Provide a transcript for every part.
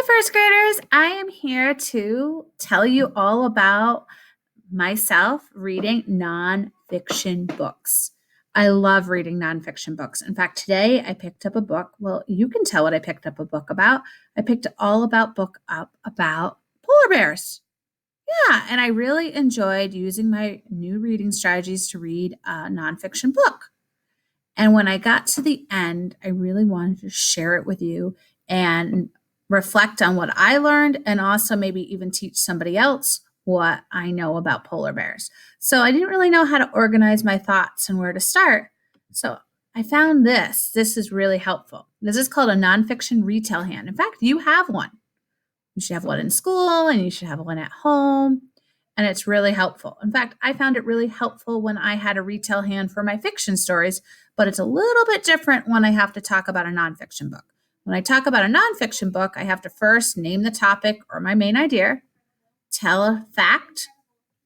Hi, first graders. I am here to tell you all about myself reading nonfiction books. I love reading nonfiction books. In fact, today I picked up a book. Well, you can tell what I picked up a book about. I picked all about book up about polar bears. Yeah, and I really enjoyed using my new reading strategies to read a nonfiction book. And when I got to the end, I really wanted to share it with you and reflect on what I learned and also maybe even teach somebody else what I know about polar bears. So I didn't really know how to organize my thoughts and where to start. So I found this. This is really helpful. This is called a nonfiction Retell hand. In fact, you have one. You should have one in school and you should have one at home. And it's really helpful. In fact, I found it really helpful when I had a Retell hand for my fiction stories, but it's a little bit different when I have to talk about a nonfiction book. When I talk about a nonfiction book, I have to first name the topic or my main idea, tell a fact,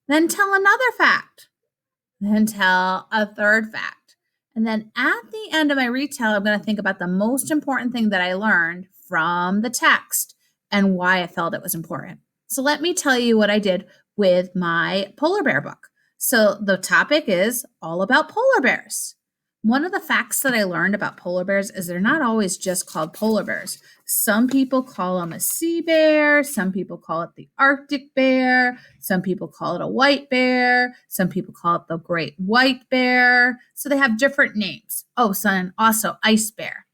then tell another fact, then tell a third fact. And then at the end of my retell, I'm going to think about the most important thing that I learned from the text and why I felt it was important. So let me tell you what I did with my polar bear book. So the topic is all about polar bears. One of the facts that I learned about polar bears is they're not always just called polar bears. Some people call them a sea bear. Some people call it the Arctic bear. Some people call it a white bear. Some people call it the great white bear. So they have different names. Oh, son, also ice bear.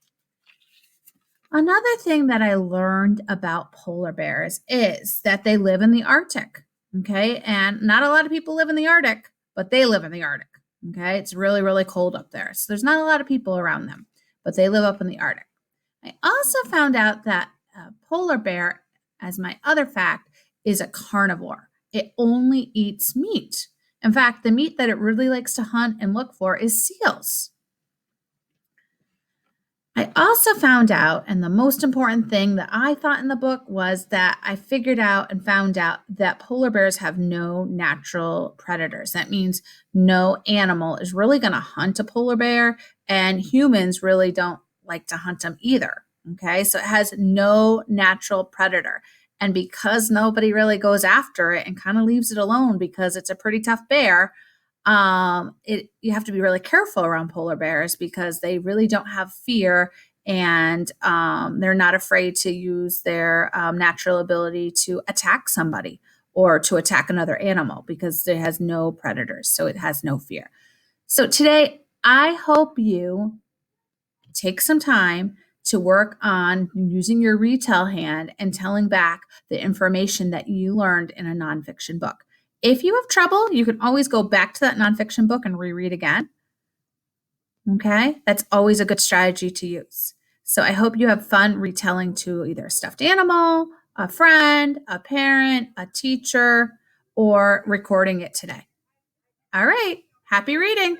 Another thing that I learned about polar bears is that they live in the Arctic. Okay. And not a lot of people live in the Arctic, but they live in the Arctic. Okay. It's really, really cold up there. So there's not a lot of people around them, but they live up in the Arctic. I also found out that a polar bear, as my other fact, is a carnivore. It only eats meat. In fact, the meat that it really likes to hunt and look for is seals. I also found out, and the most important thing that I thought in the book was that I figured out and found out that polar bears have no natural predators. That means no animal is really going to hunt a polar bear, and humans really don't like to hunt them either. Okay, so it has no natural predator. And because nobody really goes after it and kind of leaves it alone because it's a pretty tough bear, you have to be really careful around polar bears because they really don't have fear and they're not afraid to use their natural ability to attack somebody or to attack another animal because it has no predators, so it has no fear. So today, I hope you take some time to work on using your retell hand and telling back the information that you learned in a nonfiction book. If you have trouble, you can always go back to that nonfiction book and reread again. Okay, that's always a good strategy to use. So I hope you have fun retelling to either a stuffed animal, a friend, a parent, a teacher, or recording it today. All right, happy reading.